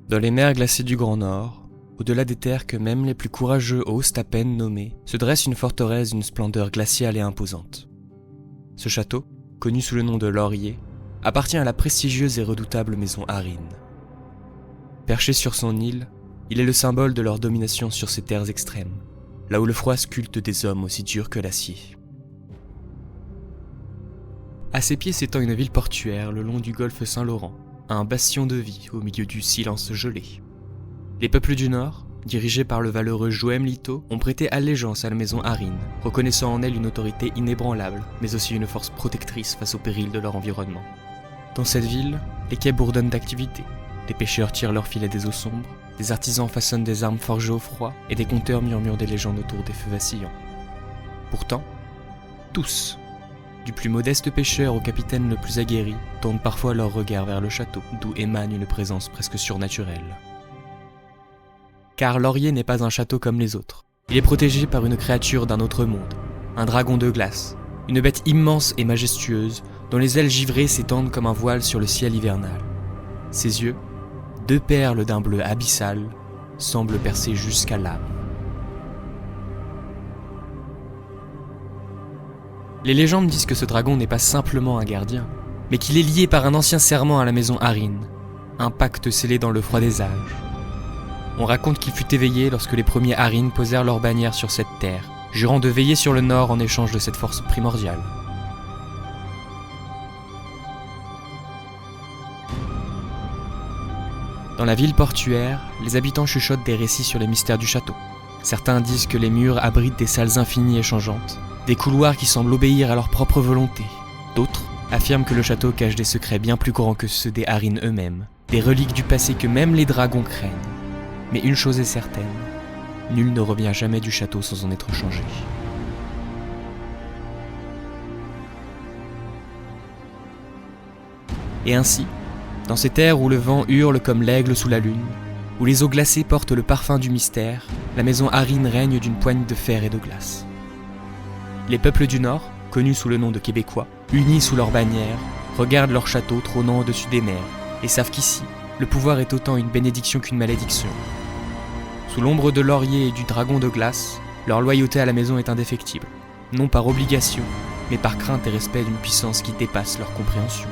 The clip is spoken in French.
Dans les mers glacées du Grand Nord, au-delà des terres que même les plus courageux osent à peine nommer, se dresse une forteresse d'une splendeur glaciale et imposante. Ce château, connu sous le nom de Laurier, appartient à la prestigieuse et redoutable maison Harine. Perché sur son île, il est le symbole de leur domination sur ces terres extrêmes, là où le froid sculpte des hommes aussi durs que l'acier. À ses pieds s'étend une ville portuaire le long du golfe Saint-Laurent, un bastion de vie au milieu du silence gelé. Les peuples du Nord, dirigés par le valeureux Joëm Lito, ont prêté allégeance à la maison Harine, reconnaissant en elle une autorité inébranlable, mais aussi une force protectrice face aux périls de leur environnement. Dans cette ville, les quais bourdonnent d'activité, des pêcheurs tirent leurs filets des eaux sombres, des artisans façonnent des armes forgées au froid, et des conteurs murmurent des légendes autour des feux vacillants. Pourtant, tous, du plus modeste pêcheur au capitaine le plus aguerri, tournent parfois leur regard vers le château, d'où émane une présence presque surnaturelle. Car Laurier n'est pas un château comme les autres. Il est protégé par une créature d'un autre monde, un dragon de glace, une bête immense et majestueuse, dont les ailes givrées s'étendent comme un voile sur le ciel hivernal. Ses yeux, deux perles d'un bleu abyssal, semblent percer jusqu'à l'âme. Les légendes disent que ce dragon n'est pas simplement un gardien, mais qu'il est lié par un ancien serment à la maison Harine, un pacte scellé dans le froid des âges. On raconte qu'il fut éveillé lorsque les premiers Harine posèrent leur bannière sur cette terre, jurant de veiller sur le Nord en échange de cette force primordiale. Dans la ville portuaire, les habitants chuchotent des récits sur les mystères du château. Certains disent que les murs abritent des salles infinies et changeantes, des couloirs qui semblent obéir à leur propre volonté. D'autres affirment que le château cache des secrets bien plus grands que ceux des Harine eux-mêmes, des reliques du passé que même les dragons craignent. Mais une chose est certaine, nul ne revient jamais du château sans en être changé. Et ainsi, dans ces terres où le vent hurle comme l'aigle sous la lune, où les eaux glacées portent le parfum du mystère, la maison Harine règne d'une poigne de fer et de glace. Les peuples du Nord, connus sous le nom de Québécois, unis sous leur bannière, regardent leur château trônant au-dessus des mers, et savent qu'ici, le pouvoir est autant une bénédiction qu'une malédiction. Sous l'ombre de Laurier et du dragon de glace, leur loyauté à la maison est indéfectible, non par obligation, mais par crainte et respect d'une puissance qui dépasse leur compréhension.